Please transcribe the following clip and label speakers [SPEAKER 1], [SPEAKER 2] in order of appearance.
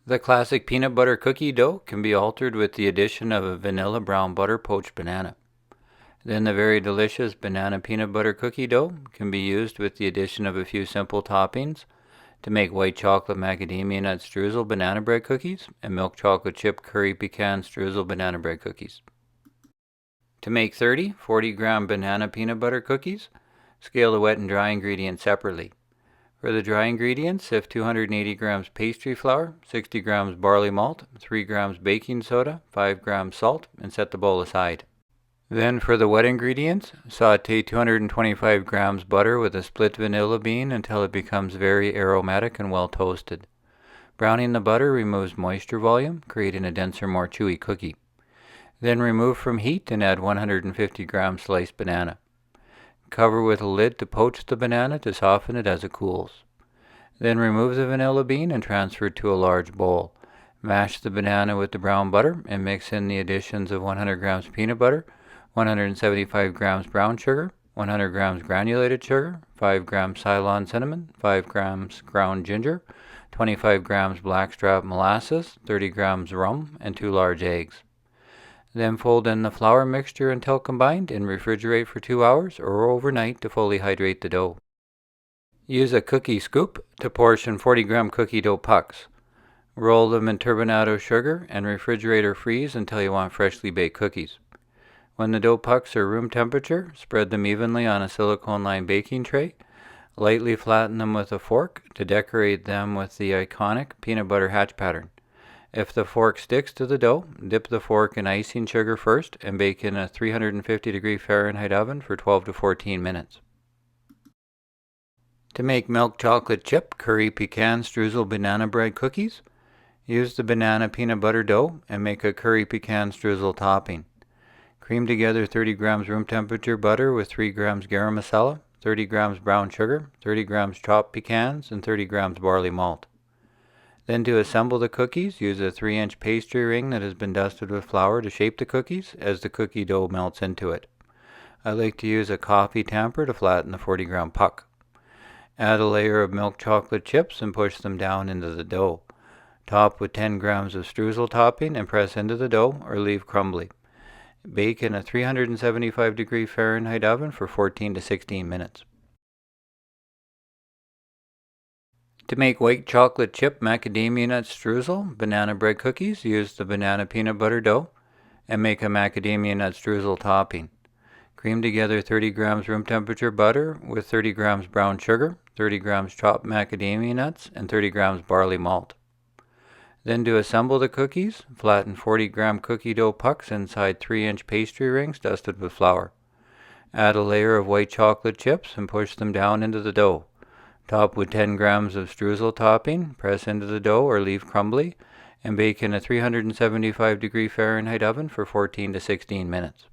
[SPEAKER 1] The classic peanut butter cookie dough can be altered with the addition of a vanilla brown butter poached banana. Then the very delicious banana peanut butter cookie dough can be used with the addition of a few simple toppings to make white chocolate macadamia nut streusel banana bread cookies and milk chocolate chip curry pecan streusel banana bread cookies. To make 40 gram banana peanut butter cookies, scale the wet and dry ingredients separately. For the dry ingredients, sift 280 grams pastry flour, 60 grams barley malt, 3 grams baking soda, 5 grams salt, and set the bowl aside. Then for the wet ingredients, saute 225 grams butter with a split vanilla bean until it becomes very aromatic and well toasted. Browning the butter removes moisture volume, creating a denser, more chewy cookie. Then remove from heat and add 150 grams sliced banana. Cover with a lid to poach the banana to soften it as it cools. Then remove the vanilla bean and transfer it to a large bowl. Mash the banana with the brown butter and mix in the additions of 100 grams peanut butter, 175 grams brown sugar, 100 grams granulated sugar, 5 grams Ceylon cinnamon, 5 grams ground ginger, 25 grams blackstrap molasses, 30 grams rum, and 2 large eggs. Then fold in the flour mixture until combined and refrigerate for 2 hours or overnight to fully hydrate the dough. Use a cookie scoop to portion 40 gram cookie dough pucks. Roll them in turbinado sugar and refrigerate or freeze until you want freshly baked cookies. When the dough pucks are room temperature, spread them evenly on a silicone-lined baking tray. Lightly flatten them with a fork to decorate them with the iconic peanut butter hatch pattern. If the fork sticks to the dough, dip the fork in icing sugar first and bake in a 350 Fahrenheit oven for 12 to 14 minutes. To make milk chocolate chip curry pecan streusel banana bread cookies, use the banana peanut butter dough and make a curry pecan streusel topping. Cream together 30 grams room temperature butter with 3 grams garam masala, 30 grams brown sugar, 30 grams chopped pecans, and 30 grams barley malt. Then to assemble the cookies, use a 3-inch pastry ring that has been dusted with flour to shape the cookies as the cookie dough melts into it. I like to use a coffee tamper to flatten the 40-gram puck. Add a layer of milk chocolate chips and push them down into the dough. Top with 10 grams of streusel topping and press into the dough or leave crumbly. Bake in a 375 Fahrenheit oven for 14 to 16 minutes. To make white chocolate chip macadamia nut streusel banana bread cookies, use the banana peanut butter dough and make a macadamia nut streusel topping. Cream together 30 grams room temperature butter with 30 grams brown sugar, 30 grams chopped macadamia nuts, and 30 grams barley malt. Then to assemble the cookies, flatten 40-gram cookie dough pucks inside 3-inch pastry rings dusted with flour. Add a layer of white chocolate chips and push them down into the dough. Top with 10 grams of streusel topping, press into the dough or leave crumbly, and bake in a 375 Fahrenheit oven for 14 to 16 minutes.